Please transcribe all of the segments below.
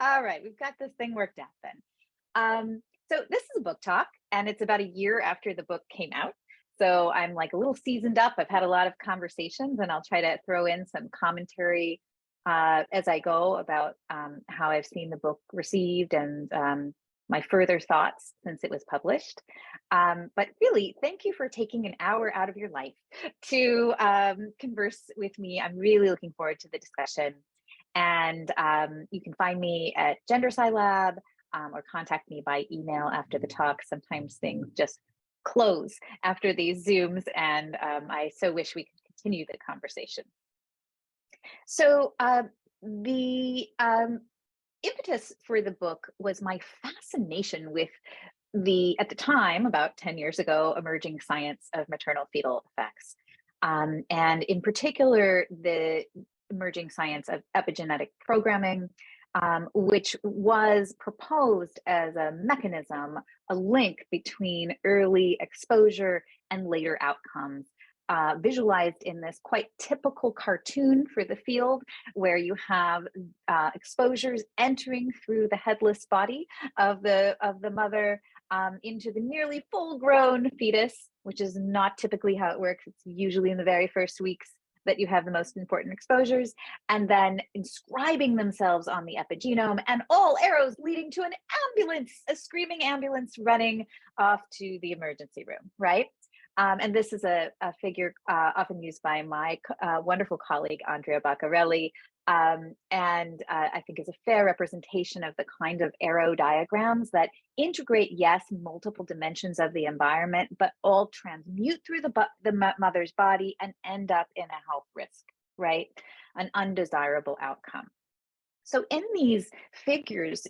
All right, we've got this thing worked out then. So this is a book talk, and it's about a year after the book came out. So I'm like a little seasoned up. I've had a lot of conversations, and I'll try to throw in some commentary as I go about how I've seen the book received and my further thoughts since it was published. But really, thank you for taking an hour out of your life to converse with me. I'm really looking forward to the discussion. And you can find me at Gender Sci Lab or contact me by email after the talk. Sometimes things just close after these Zooms, and I so wish we could continue the conversation. So the impetus for the book was my fascination with at the time, about 10 years ago, emerging science of maternal-fetal effects. And in particular, the emerging science of epigenetic programming, which was proposed as a mechanism, a link between early exposure and later outcomes, visualized in this quite typical cartoon for the field, where you have exposures entering through the headless body of the mother into the nearly full-grown fetus, which is not typically how it works. It's usually in the very first weeks that you have the most important exposures, and then inscribing themselves on the epigenome, and all arrows leading to an ambulance, a screaming ambulance running off to the emergency room, right? And this is a figure often used by my wonderful colleague, Andrea Baccarelli, and I think is a fair representation of the kind of arrow diagrams that integrate, yes, multiple dimensions of the environment, but all transmute through the mother's body and end up in a health risk, right? An undesirable outcome. So in these figures,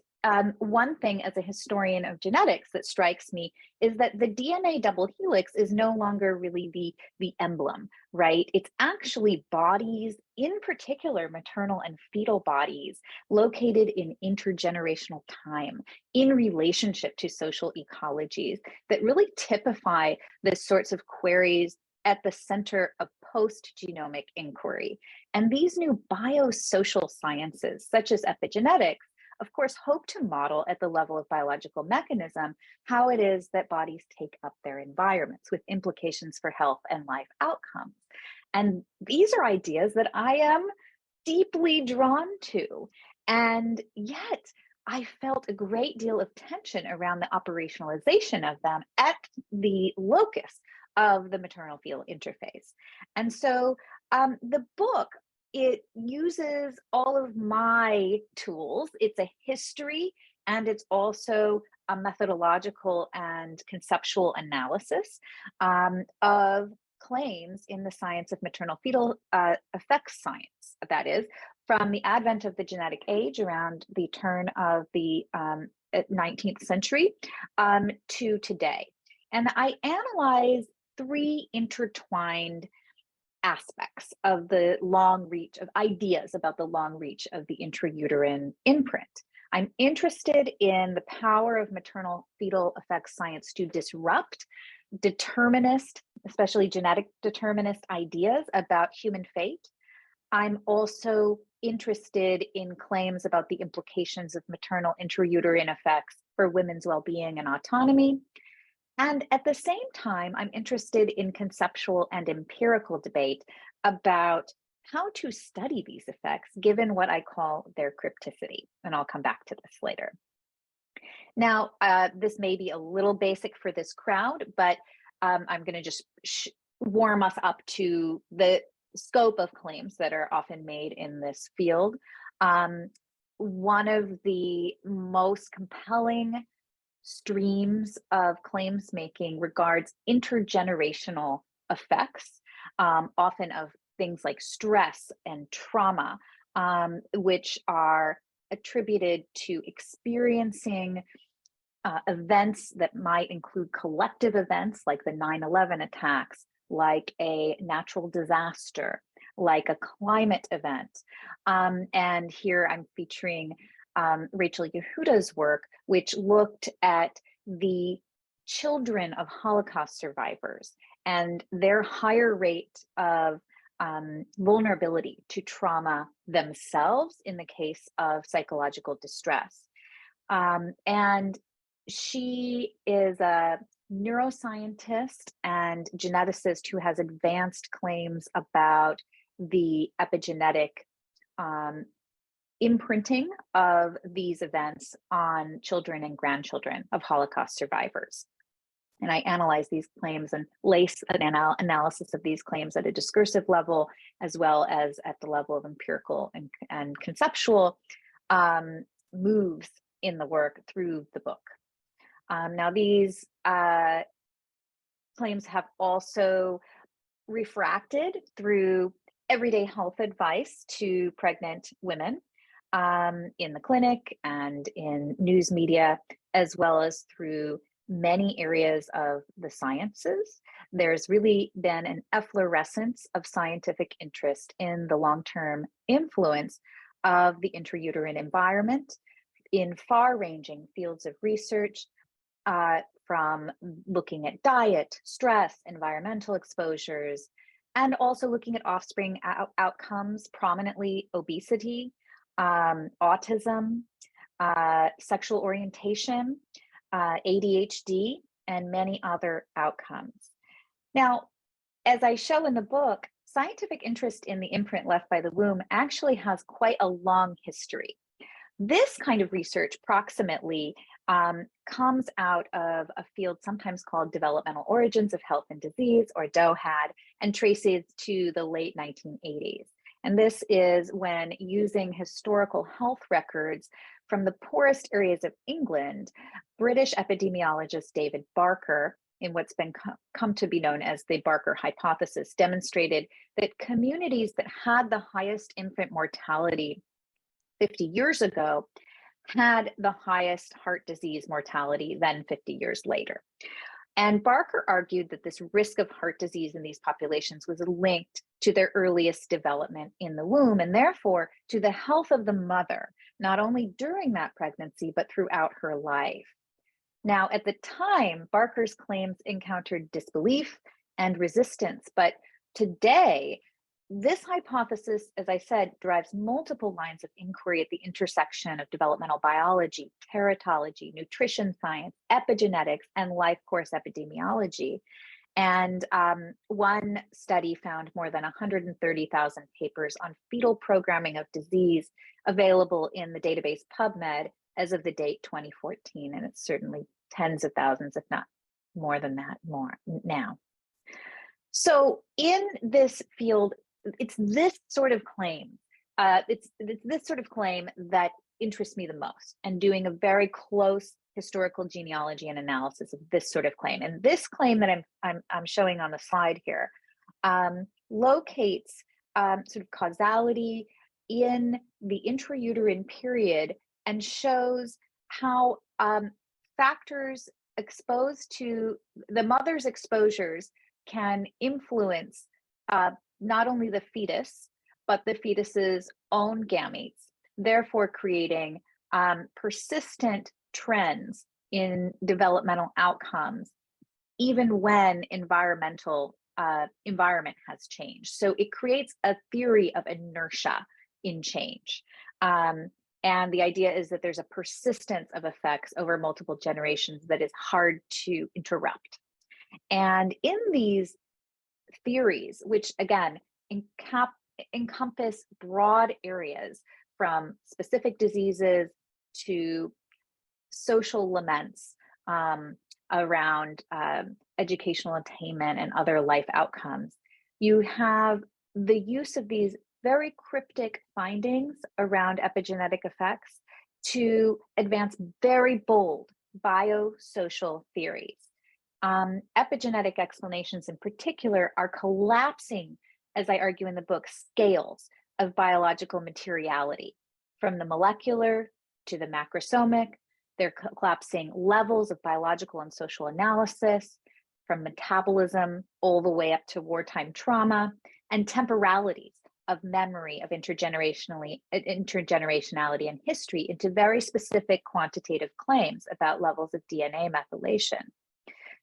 one thing as a historian of genetics that strikes me is that the DNA double helix is no longer really the emblem, right? It's actually bodies, in particular maternal and fetal bodies, located in intergenerational time in relationship to social ecologies that really typify the sorts of queries at the center of post-genomic inquiry. And these new biosocial sciences, such as epigenetics, of course, hope to model at the level of biological mechanism how it is that bodies take up their environments, with implications for health and life outcomes. And these are ideas that I am deeply drawn to. And yet, I felt a great deal of tension around the operationalization of them at the locus of the maternal-fetal interface. And so the book, it uses all of my tools. It's a history, and it's also a methodological and conceptual analysis of claims in the science of maternal-fetal effects science. That is, from the advent of the genetic age around the turn of the 19th century to today. And I analyze three intertwined aspects of the long reach of ideas about the long reach of the intrauterine imprint. I'm interested in the power of maternal fetal effects science to disrupt determinist, especially genetic determinist ideas about human fate. I'm also interested in claims about the implications of maternal intrauterine effects for women's well-being and autonomy. And at the same time, I'm interested in conceptual and empirical debate about how to study these effects, given what I call their crypticity. And I'll come back to this later. Now, this may be a little basic for this crowd, but I'm going to just warm us up to the scope of claims that are often made in this field. One of the most compelling streams of claims making regards intergenerational effects, often of things like stress and trauma, which are attributed to experiencing events that might include collective events like the 9/11 attacks, like a natural disaster, like a climate event. And here I'm featuring Rachel Yehuda's work, which looked at the children of Holocaust survivors and their higher rate of vulnerability to trauma themselves in the case of psychological distress. And she is a neuroscientist and geneticist who has advanced claims about the epigenetic imprinting of these events on children and grandchildren of Holocaust survivors. And I analyze these claims and lace an analysis of these claims at a discursive level, as well as at the level of empirical and conceptual moves in the work through the book. Now, these claims have also refracted through everyday health advice to pregnant women in the clinic and in news media, as well as through many areas of the sciences. There's really been an efflorescence of scientific interest in the long-term influence of the intrauterine environment in far-ranging fields of research, from looking at diet, stress, environmental exposures, and also looking at offspring outcomes, prominently obesity, autism, sexual orientation, ADHD, and many other outcomes. Now, as I show in the book, scientific interest in the imprint left by the womb actually has quite a long history. This kind of research proximately comes out of a field sometimes called developmental origins of health and disease, or DOHAD, and traces to the late 1980s. And this is when, using historical health records from the poorest areas of England, British epidemiologist David Barker, in what's been come to be known as the Barker hypothesis, demonstrated that communities that had the highest infant mortality 50 years ago had the highest heart disease mortality than 50 years later. And Barker argued that this risk of heart disease in these populations was linked to their earliest development in the womb, and therefore to the health of the mother, not only during that pregnancy, but throughout her life. Now, at the time, Barker's claims encountered disbelief and resistance, but today, this hypothesis, as I said, drives multiple lines of inquiry at the intersection of developmental biology, teratology, nutrition science, epigenetics, and life course epidemiology. And one study found more than 130,000 papers on fetal programming of disease available in the database PubMed as of the date 2014. And it's certainly tens of thousands, if not more than that, more now. So in this field, it's this sort of claim. It's this sort of claim that interests me the most, and doing a very close historical genealogy and analysis of this sort of claim. And this claim that I'm showing on the slide here locates sort of causality in the intrauterine period and shows how factors exposed to the mother's exposures can influence not only the fetus, but the fetus's own gametes, therefore creating persistent trends in developmental outcomes, even when environment has changed. So it creates a theory of inertia in change. And the idea is that there's a persistence of effects over multiple generations that is hard to interrupt. And in these theories, which again encompass broad areas from specific diseases to social laments around educational attainment and other life outcomes, you have the use of these very cryptic findings around epigenetic effects to advance very bold biosocial theories. Epigenetic explanations in particular are collapsing, as I argue in the book, scales of biological materiality, from the molecular to the macrosomic. They're collapsing levels of biological and social analysis, from metabolism all the way up to wartime trauma, and temporalities of memory, of intergenerationality and history into very specific quantitative claims about levels of DNA methylation.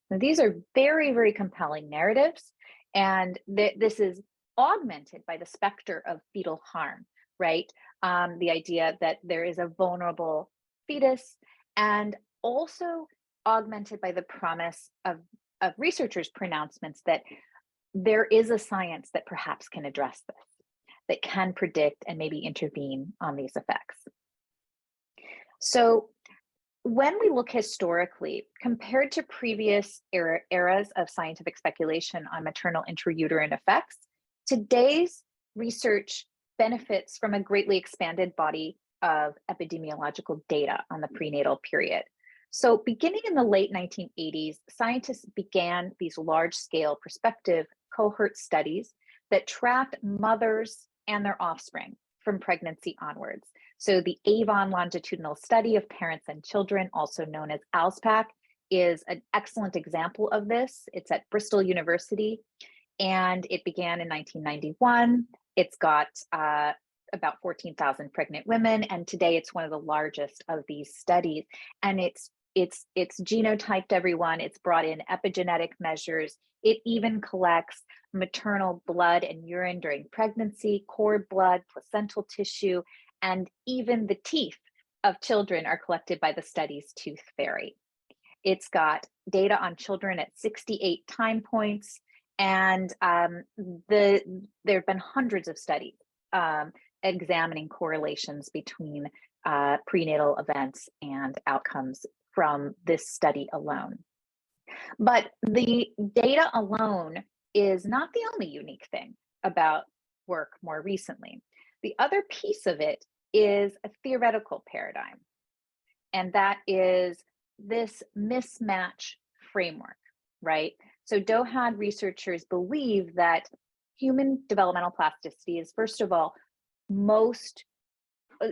Now, these are very, very compelling narratives, and this is augmented by the specter of fetal harm, right? The idea that there is a vulnerable fetus, and also augmented by the promise of researchers' pronouncements that there is a science that perhaps can address this, that can predict and maybe intervene on these effects. So when we look historically, compared to previous eras of scientific speculation on maternal intrauterine effects, today's research benefits from a greatly expanded body of epidemiological data on the prenatal period. So beginning in the late 1980s, scientists began these large-scale prospective cohort studies that tracked mothers and their offspring from pregnancy onwards. So the Avon longitudinal study of parents and children, also known as ALSPAC, is an excellent example of this. It's at Bristol University, and it began in 1991. It's got about 14,000 pregnant women, and today it's one of the largest of these studies. And it's genotyped everyone. It's brought in epigenetic measures. It even collects maternal blood and urine during pregnancy, cord blood, placental tissue, and even the teeth of children are collected by the study's tooth fairy. It's got data on children at 68 time points, and there have been hundreds of studies examining correlations between prenatal events and outcomes from this study alone. But the data alone is not the only unique thing about work more recently. The other piece of it is a theoretical paradigm, and that is this mismatch framework, right? So DOHAD researchers believe that human developmental plasticity is, first of all,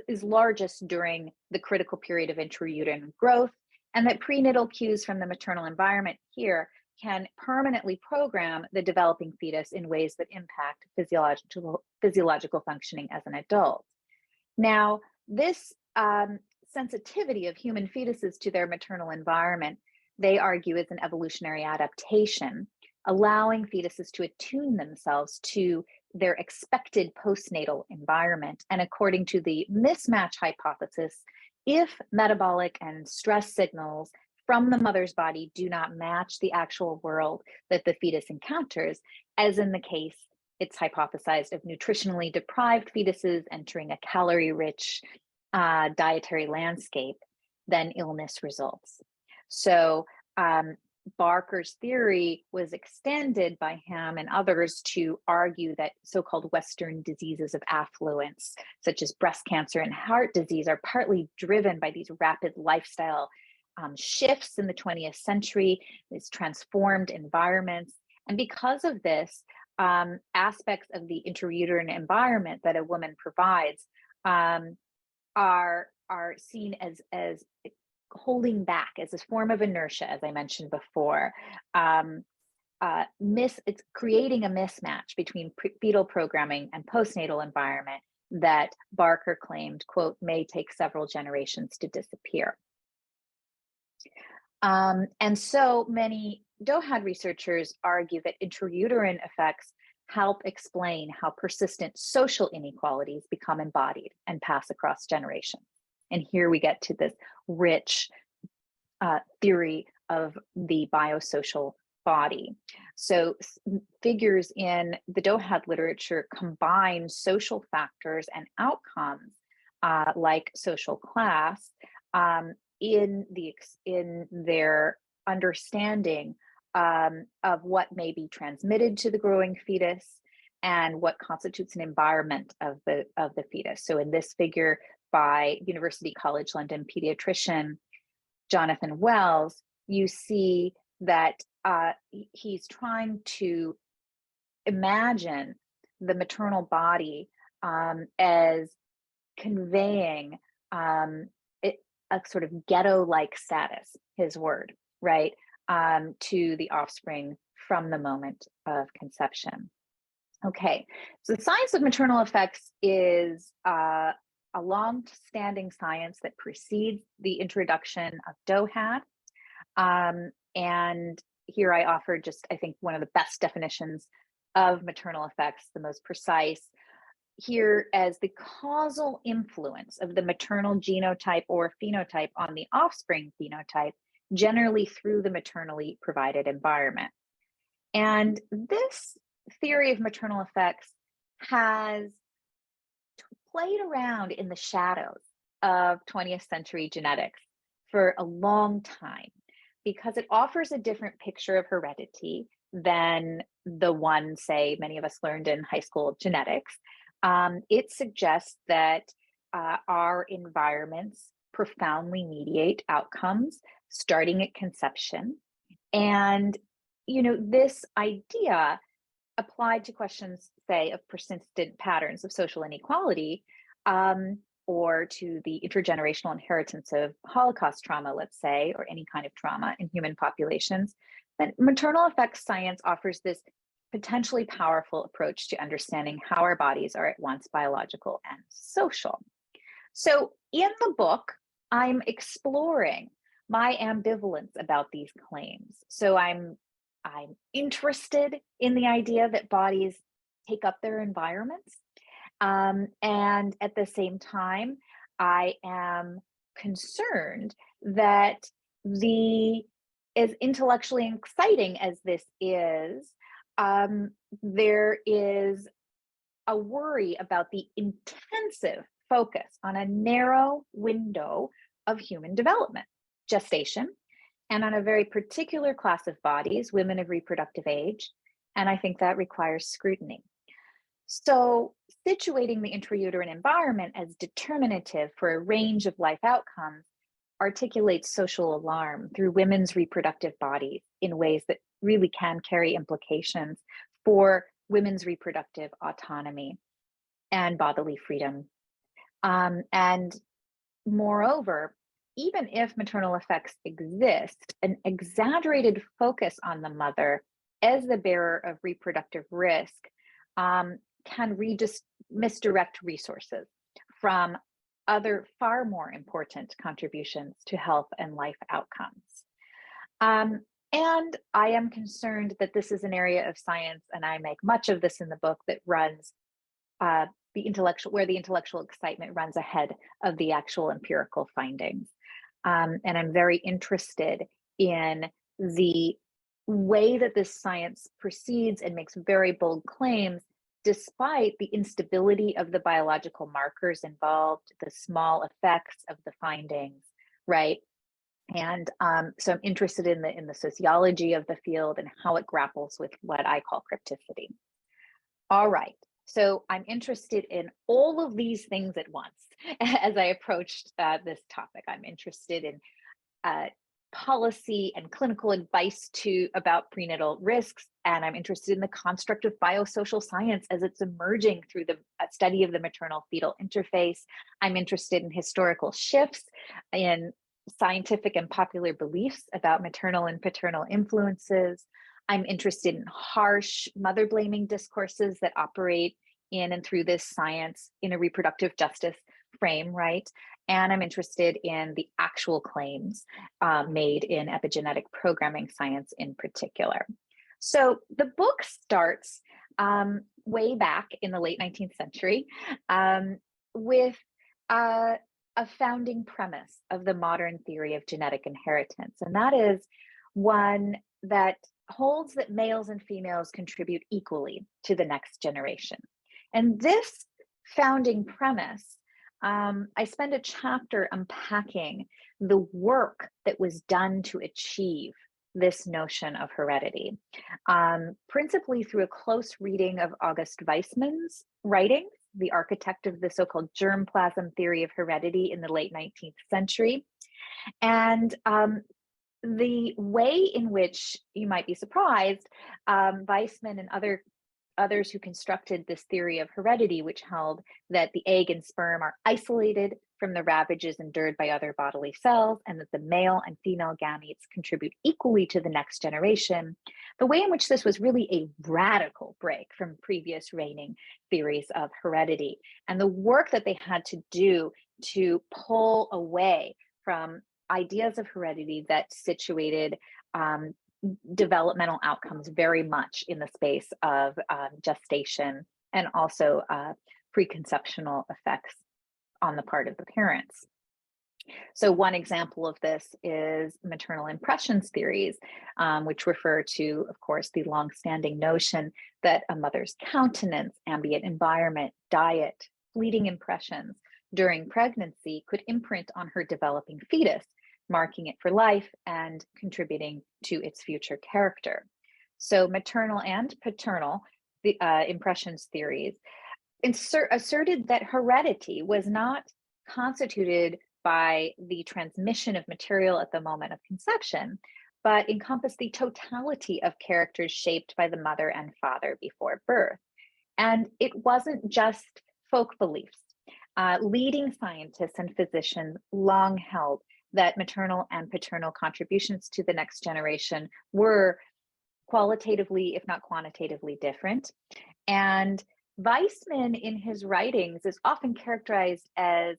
is largest during the critical period of intrauterine growth, and that prenatal cues from the maternal environment here can permanently program the developing fetus in ways that impact physiological functioning as an adult. Now, this sensitivity of human fetuses to their maternal environment, they argue, is an evolutionary adaptation, allowing fetuses to attune themselves to their expected postnatal environment. And according to the mismatch hypothesis, if metabolic and stress signals from the mother's body do not match the actual world that the fetus encounters, as in the case, it's hypothesized, of nutritionally deprived fetuses entering a calorie-rich dietary landscape, then illness results. So Barker's theory was extended by him and others to argue that so-called Western diseases of affluence, such as breast cancer and heart disease, are partly driven by these rapid lifestyle shifts in the 20th century, these transformed environments. And because of this, aspects of the intrauterine environment that a woman provides are seen as holding back, as a form of inertia, as I mentioned before. It's creating a mismatch between fetal programming and postnatal environment that Barker claimed, quote, may take several generations to disappear. And so many DOHAD researchers argue that intrauterine effects help explain how persistent social inequalities become embodied and pass across generations. And here we get to this rich theory of the biosocial body. So figures in the DOHAD literature combine social factors and outcomes like social class in their understanding of what may be transmitted to the growing fetus and what constitutes an environment of the fetus. So in this figure by University College London pediatrician Jonathan Wells, you see that he's trying to imagine the maternal body as conveying a sort of ghetto-like status, his word, right, to the offspring from the moment of conception. Okay, so the science of maternal effects is a long-standing science that precedes the introduction of DOHAD. And here I offer just, I think, one of the best definitions of maternal effects, the most precise, here as the causal influence of the maternal genotype or phenotype on the offspring phenotype, generally through the maternally provided environment. And this theory of maternal effects has played around in the shadows of 20th century genetics for a long time because it offers a different picture of heredity than the one, say, many of us learned in high school genetics. It suggests that our environments profoundly mediate outcomes starting at conception. And, this idea applied to questions, say, of persistent patterns of social inequality, or to the intergenerational inheritance of Holocaust trauma, let's say, or any kind of trauma in human populations, then maternal effects science offers this potentially powerful approach to understanding how our bodies are at once biological and social. So in the book, I'm exploring my ambivalence about these claims. So I'm interested in the idea that bodies take up their environments. And at the same time, I am concerned that as intellectually exciting as this is, there is a worry about the intensive focus on a narrow window of human development, gestation, and on a very particular class of bodies, women of reproductive age. And I think that requires scrutiny. So situating the intrauterine environment as determinative for a range of life outcomes articulates social alarm through women's reproductive bodies in ways that really can carry implications for women's reproductive autonomy and bodily freedom. And moreover, even if maternal effects exist, an exaggerated focus on the mother as the bearer of reproductive risk can misdirect resources from other far more important contributions to health and life outcomes. And I am concerned that this is an area of science, and I make much of this in the book, that runs where the intellectual excitement runs ahead of the actual empirical findings. And I'm very interested in the way that this science proceeds and makes very bold claims, despite the instability of the biological markers involved, the small effects of the findings, right? And so I'm interested in the sociology of the field and how it grapples with what I call crypticity. All right. So I'm interested in all of these things at once as I approached this topic. I'm interested in policy and clinical advice about prenatal risks, and I'm interested in the construct of biosocial science as it's emerging through the study of the maternal-fetal interface. I'm interested in historical shifts in scientific and popular beliefs about maternal and paternal influences. I'm interested in harsh mother-blaming discourses that operate in and through this science in a reproductive justice frame, right? And I'm interested in the actual claims made in epigenetic programming science in particular. So the book starts way back in the late 19th century with a founding premise of the modern theory of genetic inheritance. And that is one that holds that males and females contribute equally to the next generation. And this founding premise, I spend a chapter unpacking the work that was done to achieve this notion of heredity, principally through a close reading of August Weismann's writings, the architect of the so-called germplasm theory of heredity in the late 19th century. And the way in which, you might be surprised, Weismann and others who constructed this theory of heredity, which held that the egg and sperm are isolated from the ravages endured by other bodily cells, and that the male and female gametes contribute equally to the next generation, the way in which this was really a radical break from previous reigning theories of heredity, and the work that they had to do to pull away from ideas of heredity that situated developmental outcomes very much in the space of gestation and also preconceptional effects on the part of the parents. So one example of this is maternal impressions theories, which refer to, of course, the longstanding notion that a mother's countenance, ambient environment, diet, fleeting impressions during pregnancy could imprint on her developing fetus, marking it for life and contributing to its future character. So maternal and paternal impressions theories asserted that heredity was not constituted by the transmission of material at the moment of conception, but encompassed the totality of characters shaped by the mother and father before birth. And it wasn't just folk beliefs. Leading scientists and physicians long held that maternal and paternal contributions to the next generation were qualitatively, if not quantitatively, different. And Weissman, in his writings, is often characterized as,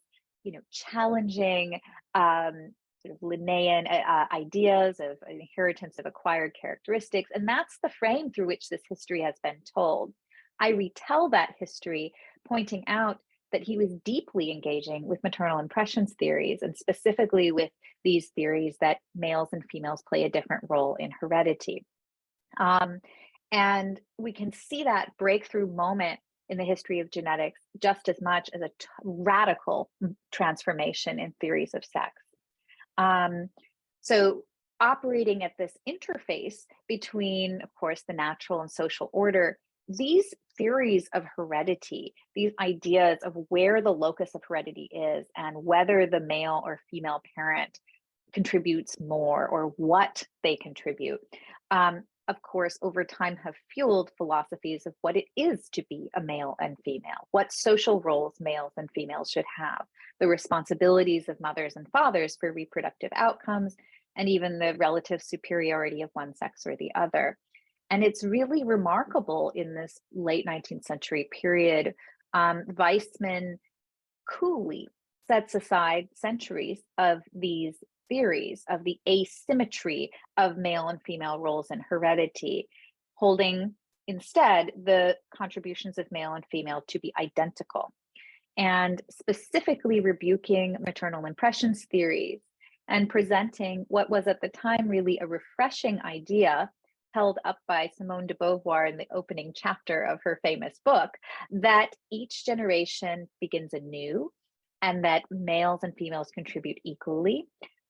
challenging sort of Linnaean ideas of inheritance of acquired characteristics, and that's the frame through which this history has been told. I retell that history, pointing out that he was deeply engaging with maternal impressions theories, and specifically with these theories that males and females play a different role in heredity. And we can see that breakthrough moment in the history of genetics just as much as a radical transformation in theories of sex. So operating at this interface between, of course, the natural and social order, these theories of heredity, these ideas of where the locus of heredity is and whether the male or female parent contributes more or what they contribute, of course, over time have fueled philosophies of what it is to be a male and female, what social roles males and females should have, the responsibilities of mothers and fathers for reproductive outcomes, and even the relative superiority of one sex or the other. And it's really remarkable in this late 19th century period. Weissman coolly sets aside centuries of these theories of the asymmetry of male and female roles in heredity, holding instead the contributions of male and female to be identical, and specifically rebuking maternal impressions theories and presenting what was at the time really a refreshing idea held up by Simone de Beauvoir in the opening chapter of her famous book, that each generation begins anew and that males and females contribute equally.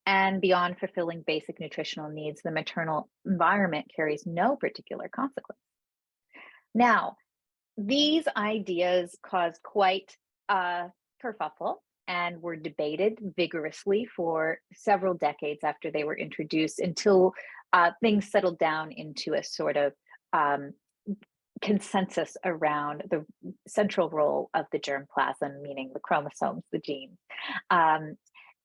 And beyond fulfilling basic nutritional needs, the maternal environment carries no particular consequence. Now, these ideas caused quite a kerfuffle and were debated vigorously for several decades after they were introduced, until things settled down into a sort of consensus around the central role of the germplasm, meaning the chromosomes, the genes.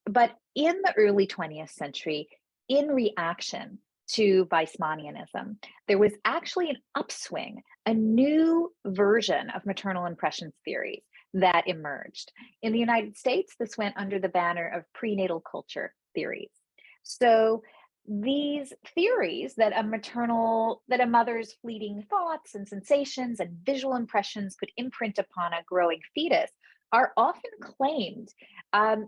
But in the early 20th century, in reaction to Weissmanianism, there was actually an upswing, a new version of maternal impressions theories that emerged. In the United States, this went under the banner of prenatal culture theories. So these theories that a mother's fleeting thoughts and sensations and visual impressions could imprint upon a growing fetus are often claimed,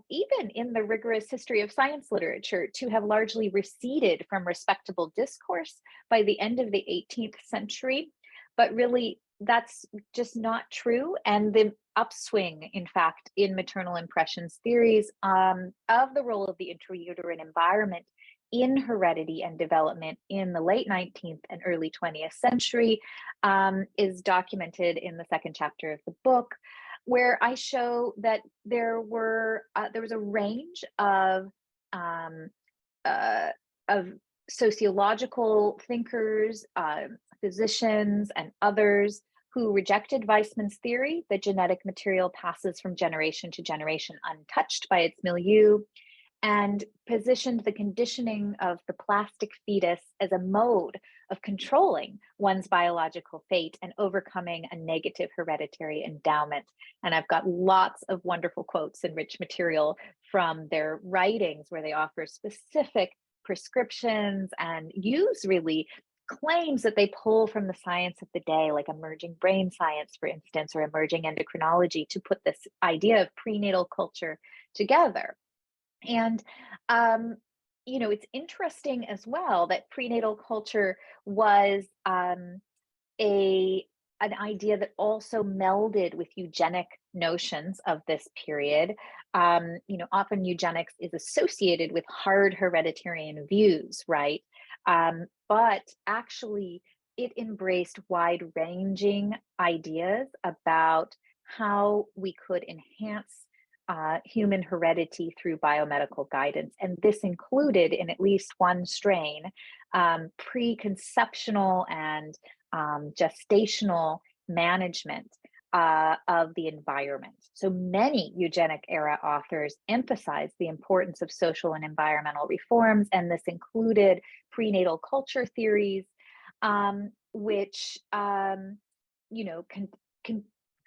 even in the rigorous history of science literature, to have largely receded from respectable discourse by the end of the 18th century. But really, that's just not true. And the upswing, in fact, in maternal impressions theories of the role of the intrauterine environment in heredity and development in the late 19th and early 20th century is documented in the second chapter of the book, where I show that there was a range of sociological thinkers, physicians, and others who rejected Weissman's theory that genetic material passes from generation to generation untouched by its milieu, and positioned the conditioning of the plastic fetus as a mode of controlling one's biological fate and overcoming a negative hereditary endowment. And I've got lots of wonderful quotes and rich material from their writings where they offer specific prescriptions and use really claims that they pull from the science of the day, like emerging brain science, for instance, or emerging endocrinology, to put this idea of prenatal culture together. And it's interesting as well that prenatal culture was an idea that also melded with eugenic notions of this period. Often eugenics is associated with hard hereditarian views, right? But actually, it embraced wide-ranging ideas about how we could enhance human heredity through biomedical guidance. And this included, in at least one strain, preconceptional and gestational management of the environment. So many eugenic era authors emphasized the importance of social and environmental reforms, and this included prenatal culture theories, which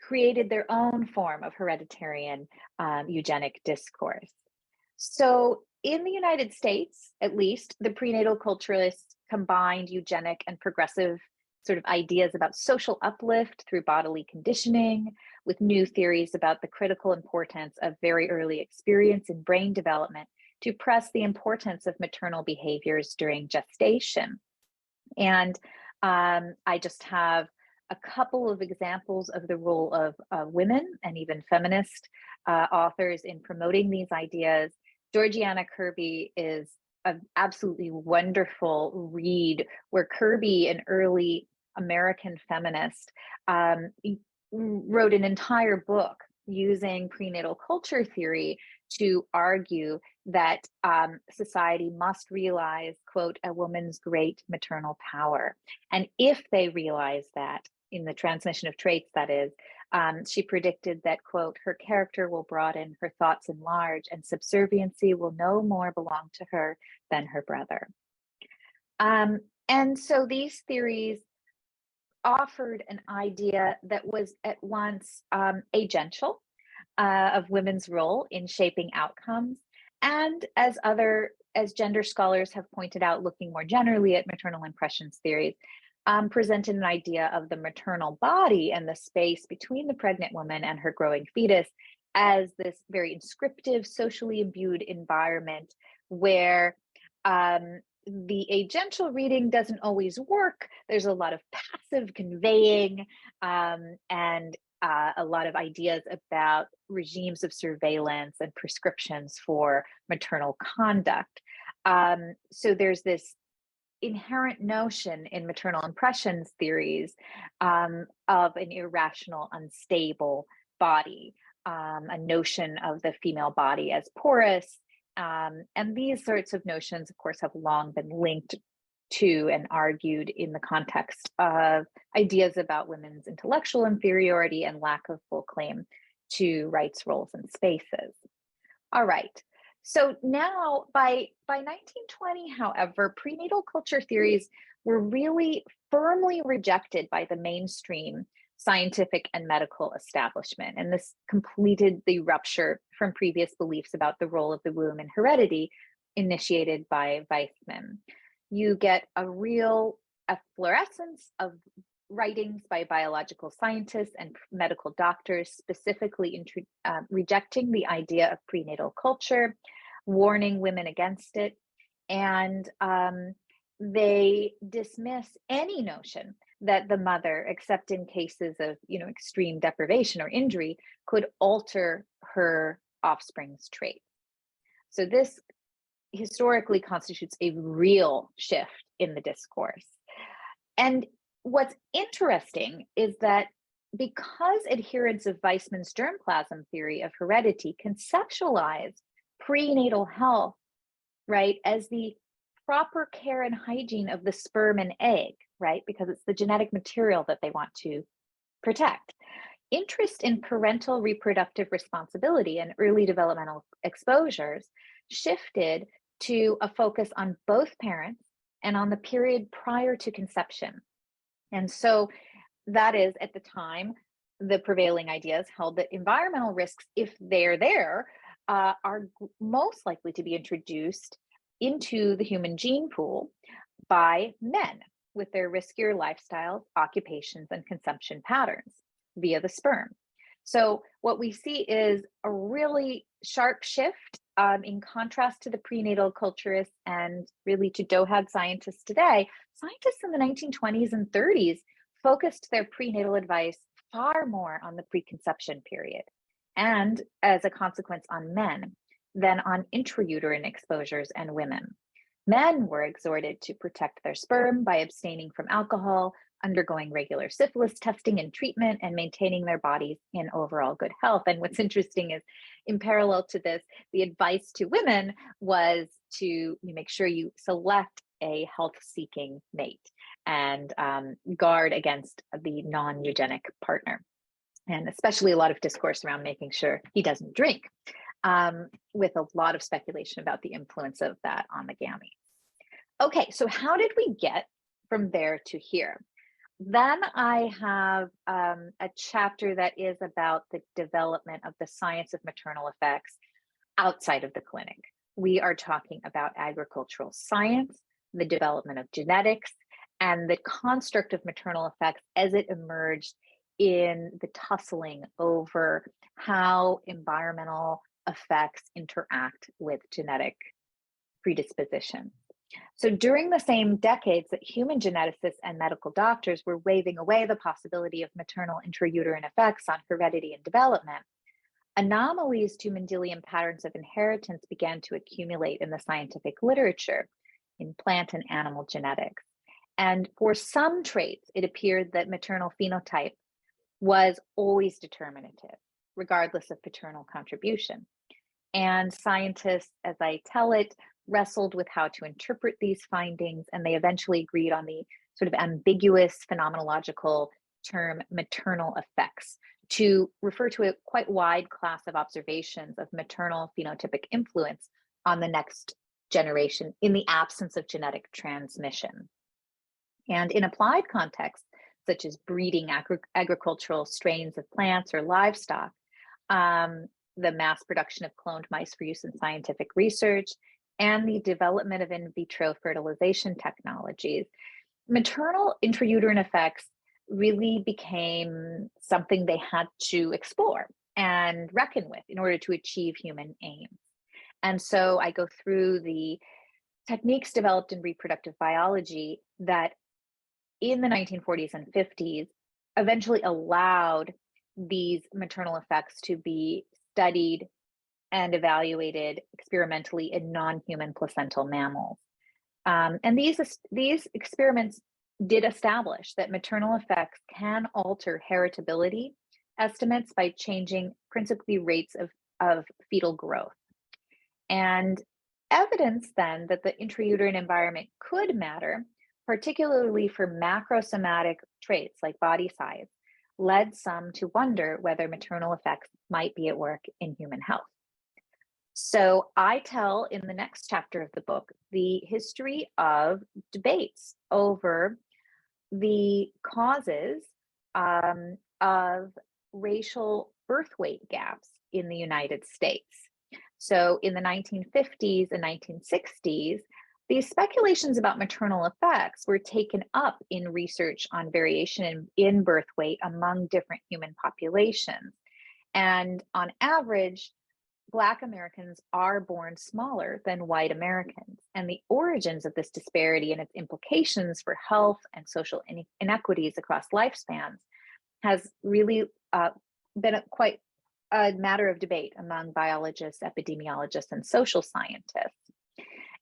created their own form of hereditarian eugenic discourse. So in the United States, at least, the prenatal culturalists combined eugenic and progressive sort of ideas about social uplift through bodily conditioning with new theories about the critical importance of very early experience in brain development to press the importance of maternal behaviors during gestation. And I just have a couple of examples of the role of women and even feminist authors in promoting these ideas. Georgiana Kirby is an absolutely wonderful read, where Kirby, an early American feminist, wrote an entire book using prenatal culture theory to argue that society must realize, quote, a woman's great maternal power. And if they realize that, in the transmission of traits, that is, she predicted that, quote, her character will broaden, her thoughts enlarge, and subserviency will no more belong to her than her brother. And so these theories offered an idea that was at once agential of women's role in shaping outcomes, and as gender scholars have pointed out, looking more generally at maternal impressions theories, presented an idea of the maternal body and the space between the pregnant woman and her growing fetus as this very inscriptive, socially imbued environment where the agential reading doesn't always work. There's a lot of passive conveying and a lot of ideas about regimes of surveillance and prescriptions for maternal conduct. So there's this inherent notion in maternal impressions theories of an irrational, unstable body, a notion of the female body as porous. And these sorts of notions, of course, have long been linked to and argued in the context of ideas about women's intellectual inferiority and lack of full claim to rights, roles, and spaces. All right. So now by 1920, however, prenatal culture theories were really firmly rejected by the mainstream scientific and medical establishment. And this completed the rupture from previous beliefs about the role of the womb in heredity initiated by Weissman. You get a real efflorescence of writings by biological scientists and medical doctors, specifically rejecting the idea of prenatal culture, warning women against it, and they dismiss any notion that the mother, except in cases of extreme deprivation or injury, could alter her offspring's traits. So this historically constitutes a real shift in the discourse. And what's interesting is that because adherents of Weissman's germplasm theory of heredity conceptualized prenatal health, right, as the proper care and hygiene of the sperm and egg, right, because it's the genetic material that they want to protect. Interest in parental reproductive responsibility and early developmental exposures shifted to a focus on both parents and on the period prior to conception. And so that is, at the time, the prevailing ideas held that environmental risks, if they're there, are most likely to be introduced into the human gene pool by men with their riskier lifestyles, occupations, and consumption patterns via the sperm. So what we see is a really sharp shift in contrast to the prenatal culturists and really to DOHAD scientists today. Scientists in the 1920s and 30s focused their prenatal advice far more on the preconception period and, as a consequence, on men than on intrauterine exposures and women. Men were exhorted to protect their sperm by abstaining from alcohol, undergoing regular syphilis testing and treatment, and maintaining their bodies in overall good health. And what's interesting is, in parallel to this, the advice to women was to make sure you select a health-seeking mate and guard against the non-eugenic partner. And especially a lot of discourse around making sure he doesn't drink, with a lot of speculation about the influence of that on the gametes. Okay, so how did we get from there to here? Then I have a chapter that is about the development of the science of maternal effects outside of the clinic. We are talking about agricultural science, the development of genetics, and the construct of maternal effects as it emerged in the tussling over how environmental effects interact with genetic predisposition. So during the same decades that human geneticists and medical doctors were waving away the possibility of maternal intrauterine effects on heredity and development, anomalies to Mendelian patterns of inheritance began to accumulate in the scientific literature in plant and animal genetics. And for some traits, it appeared that maternal phenotype was always determinative, regardless of paternal contribution. And scientists, as I tell it, wrestled with how to interpret these findings, and they eventually agreed on the sort of ambiguous phenomenological term maternal effects to refer to a quite wide class of observations of maternal phenotypic influence on the next generation in the absence of genetic transmission. And in applied contexts, such as breeding agricultural strains of plants or livestock, the mass production of cloned mice for use in scientific research, and the development of in vitro fertilization technologies, maternal intrauterine effects really became something they had to explore and reckon with in order to achieve human aims. And so I go through the techniques developed in reproductive biology that in the 1940s and 50s eventually allowed these maternal effects to be studied and evaluated experimentally in non-human placental mammals. And these experiments did establish that maternal effects can alter heritability estimates by changing principally rates of fetal growth. And evidence then that the intrauterine environment could matter, particularly for macrosomatic traits like body size, led some to wonder whether maternal effects might be at work in human health. So I tell in the next chapter of the book the history of debates over the causes of racial birth weight gaps in the United States. So in the 1950s and 1960s, these speculations about maternal effects were taken up in research on variation in birth weight among different human populations. And on average, Black Americans are born smaller than white Americans, and the origins of this disparity and its implications for health and social inequities across lifespans has really been quite a matter of debate among biologists, epidemiologists, and social scientists.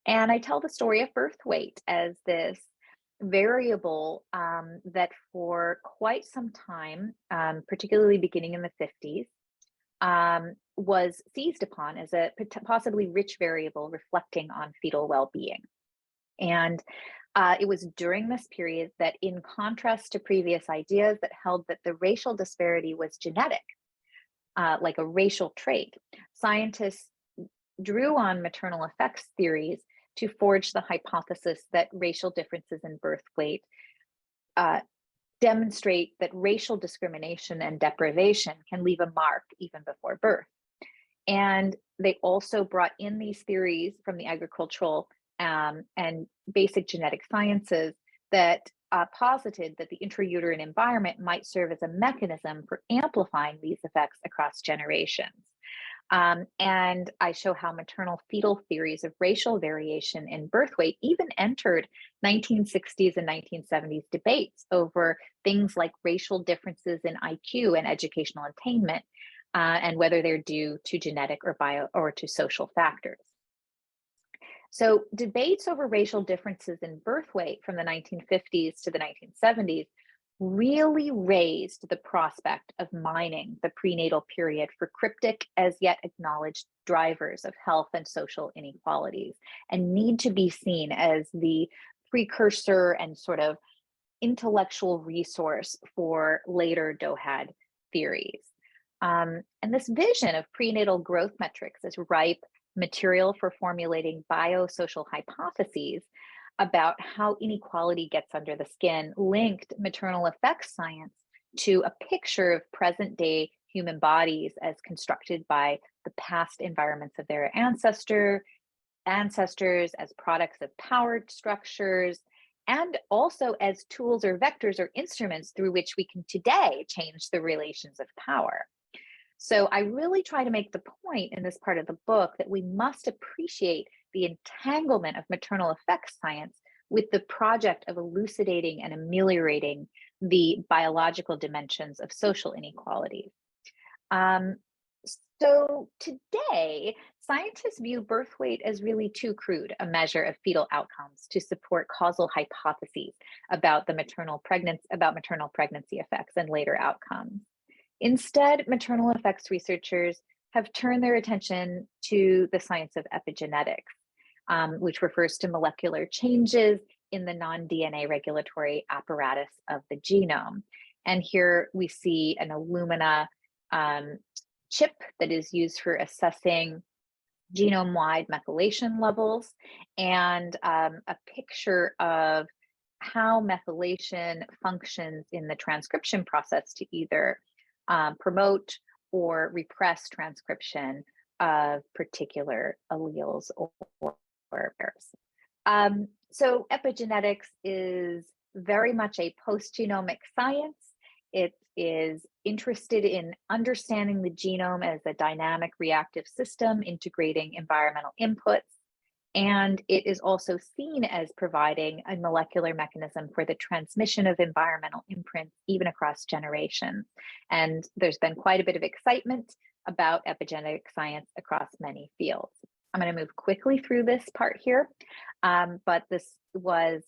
And I tell the story of birth weight as this variable that for quite some time, particularly beginning in the 50s, was seized upon as a possibly rich variable reflecting on fetal well-being. And it was during this period that, in contrast to previous ideas that held that the racial disparity was genetic, like a racial trait, scientists drew on maternal effects theories to forge the hypothesis that racial differences in birth weight demonstrate that racial discrimination and deprivation can leave a mark even before birth. And they also brought in these theories from the agricultural and basic genetic sciences that posited that the intrauterine environment might serve as a mechanism for amplifying these effects across generations. And I show how maternal-fetal theories of racial variation in birth weight even entered 1960s and 1970s debates over things like racial differences in IQ and educational attainment, and whether they're due to genetic or to social factors. So debates over racial differences in birth weight from the 1950s to the 1970s really raised the prospect of mining the prenatal period for cryptic, as yet acknowledged drivers of health and social inequalities, and need to be seen as the precursor and sort of intellectual resource for later DOHAD theories. And this vision of prenatal growth metrics as ripe material for formulating biosocial hypotheses about how inequality gets under the skin linked maternal effects science to a picture of present day human bodies as constructed by the past environments of their ancestors, as products of powered structures, and also as tools or vectors or instruments through which we can today change the relations of power. So I really try to make the point in this part of the book that we must appreciate the entanglement of maternal effects science with the project of elucidating and ameliorating the biological dimensions of social inequalities. So today, scientists view birth weight as really too crude a measure of fetal outcomes to support causal hypotheses about maternal pregnancy effects and later outcomes. Instead, maternal effects researchers have turned their attention to the science of epigenetics, which refers to molecular changes in the non-DNA regulatory apparatus of the genome. And here we see an Illumina chip that is used for assessing genome-wide methylation levels, and a picture of how methylation functions in the transcription process to either promote or repress transcription of particular alleles or pairs. So epigenetics is very much a post-genomic science. It is interested in understanding the genome as a dynamic reactive system integrating environmental inputs. And it is also seen as providing a molecular mechanism for the transmission of environmental imprints, even across generations. And there's been quite a bit of excitement about epigenetic science across many fields. I'm going to move quickly through this part here, but this was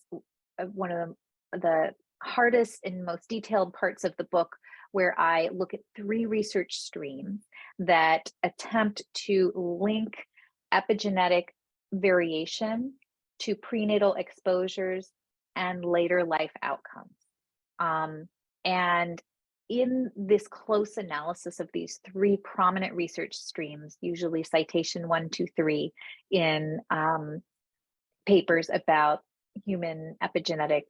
one of the hardest and most detailed parts of the book, where I look at 3 research streams that attempt to link epigenetic variation to prenatal exposures and later life outcomes. And in this close analysis of these 3 prominent research streams, usually citation 1, 2, 3 in papers about human epigenetic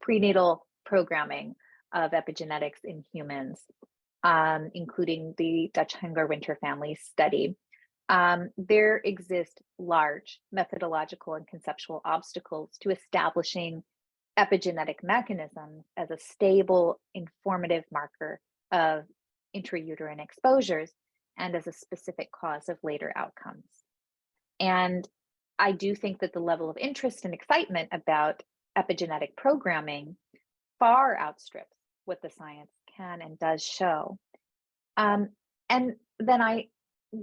prenatal programming of epigenetics in humans, including the Dutch-Hunger-Winter family study, there exist large methodological and conceptual obstacles to establishing epigenetic mechanisms as a stable, informative marker of intrauterine exposures and as a specific cause of later outcomes. And I do think that the level of interest and excitement about epigenetic programming far outstrips what the science can and does show. And then I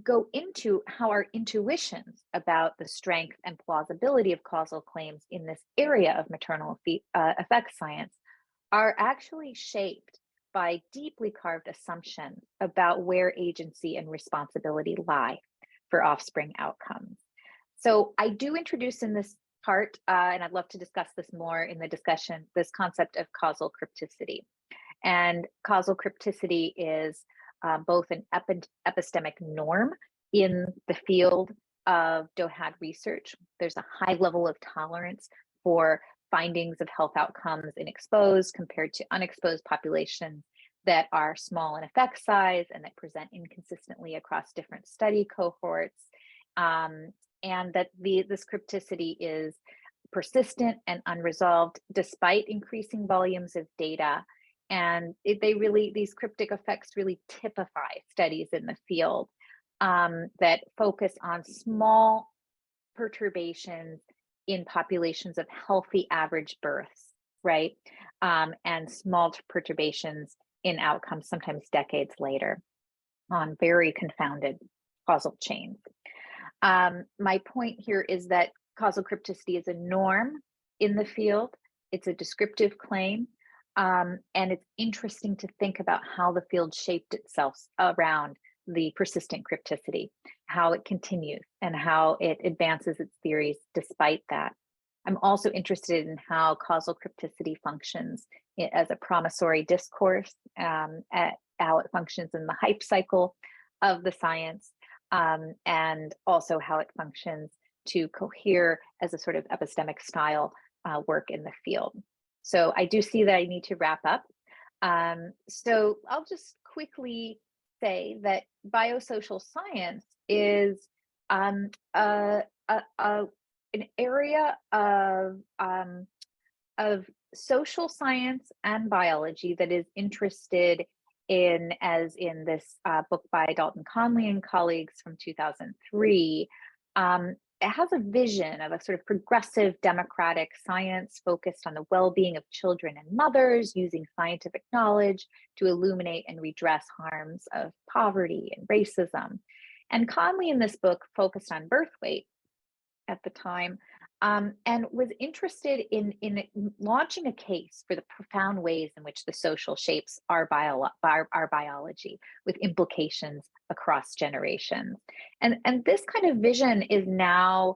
go into how our intuitions about the strength and plausibility of causal claims in this area of maternal effects science are actually shaped by deeply carved assumptions about where agency and responsibility lie for offspring outcomes. So I do introduce in this part, and I'd love to discuss this more in the discussion, this concept of causal crypticity. And causal crypticity is both an epistemic norm in the field of DOHAD research. There's a high level of tolerance for findings of health outcomes in exposed compared to unexposed populations that are small in effect size and that present inconsistently across different study cohorts. and that this crypticity is persistent and unresolved despite increasing volumes of data. And these cryptic effects really typify studies in the field that focus on small perturbations in populations of healthy average births, right? And small perturbations in outcomes, sometimes decades later, on very confounded causal chains. My point here is that causal crypticity is a norm in the field. It's a descriptive claim. And it's interesting to think about how the field shaped itself around the persistent crypticity, how it continues and how it advances its theories despite that. I'm also interested in how causal crypticity functions as a promissory discourse, at how it functions in the hype cycle of the science, and also how it functions to cohere as a sort of epistemic style work in the field. So I do see that I need to wrap up. So I'll just quickly say that biosocial science is an area of social science and biology that is interested in, as in this book by Dalton Conley and colleagues from 2003, it has a vision of a sort of progressive democratic science focused on the well-being of children and mothers, using scientific knowledge to illuminate and redress harms of poverty and racism. And Conley in this book focused on birth weight at the time, and was interested in launching a case for the profound ways in which the social shapes our biology, with implications across generations. And this kind of vision is now,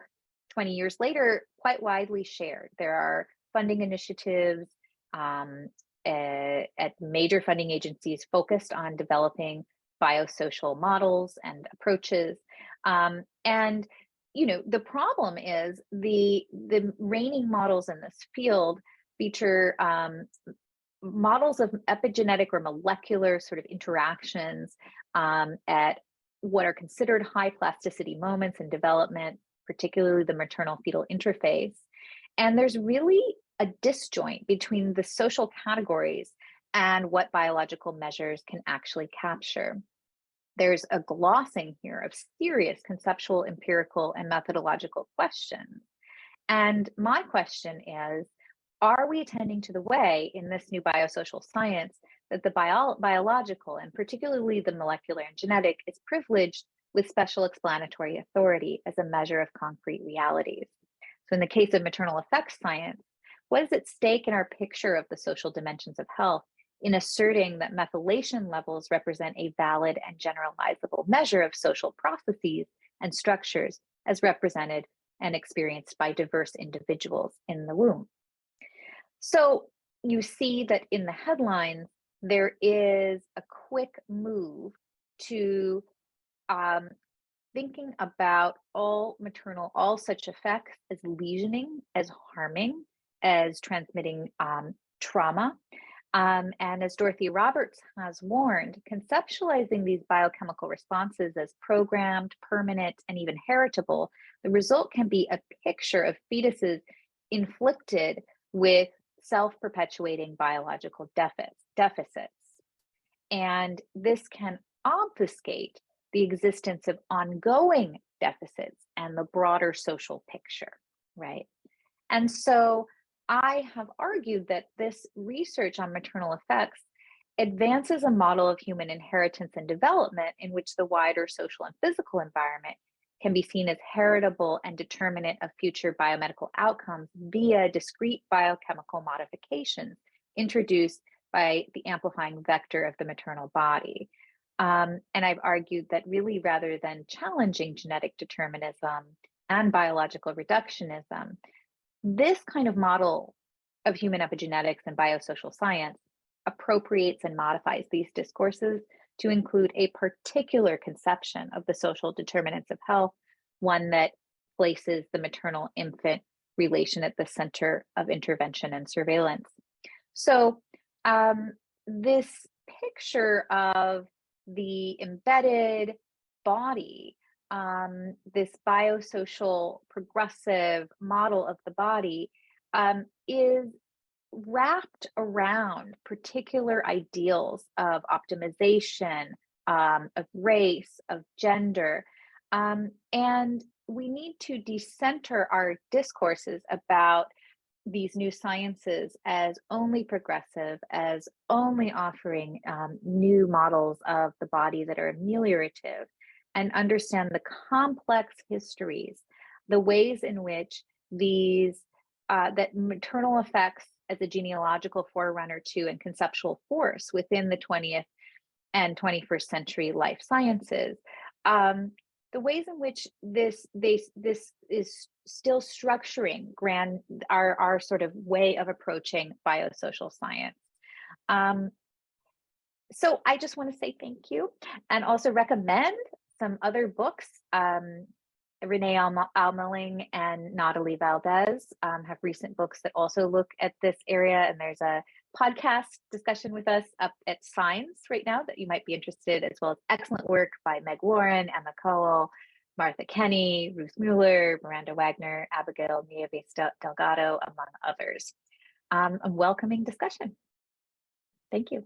20 years later, quite widely shared. There are funding initiatives at major funding agencies focused on developing biosocial models and approaches. And the problem is the reigning models in this field feature models of epigenetic or molecular sort of interactions at what are considered high plasticity moments in development, particularly the maternal-fetal interface. And there's really a disjoint between the social categories and what biological measures can actually capture. There's a glossing here of serious conceptual, empirical, and methodological questions. And my question is, are we attending to the way in this new biosocial science that the biological, and particularly the molecular and genetic, is privileged with special explanatory authority as a measure of concrete realities? So in the case of maternal effects science, what is at stake in our picture of the social dimensions of health in asserting that methylation levels represent a valid and generalizable measure of social processes and structures as represented and experienced by diverse individuals in the womb? So you see that in the headlines, there is a quick move to thinking about all such effects as lesioning, as harming, as transmitting trauma. And as Dorothy Roberts has warned, conceptualizing these biochemical responses as programmed, permanent, and even heritable, the result can be a picture of fetuses inflicted with self-perpetuating biological deficits. And this can obfuscate the existence of ongoing deficits and the broader social picture, right? And so I have argued that this research on maternal effects advances a model of human inheritance and development in which the wider social and physical environment can be seen as heritable and determinant of future biomedical outcomes via discrete biochemical modifications introduced by the amplifying vector of the maternal body. And I've argued that really, rather than challenging genetic determinism and biological reductionism, this kind of model of human epigenetics and biosocial science appropriates and modifies these discourses to include a particular conception of the social determinants of health, one that places the maternal-infant relation at the center of intervention and surveillance. So this picture of the embedded body this biosocial progressive model of the body is wrapped around particular ideals of optimization, of race, of gender. And we need to decenter our discourses about these new sciences as only progressive, as only offering new models of the body that are ameliorative, and understand the complex histories, the ways in which these that maternal effects as a genealogical forerunner to and conceptual force within the 20th and 21st century life sciences, the ways in which this is still structuring our sort of way of approaching biosocial science. So I just want to say thank you, and also recommend some other books. Renee Almeling and Natalie Valdez have recent books that also look at this area, and there's a podcast discussion with us up at Signs right now that you might be interested, as well as excellent work by Meg Warren, Emma Cowell, Martha Kenny, Ruth Mueller, Miranda Wagner, Abigail Nieves Delgado, among others. A welcoming discussion. Thank you.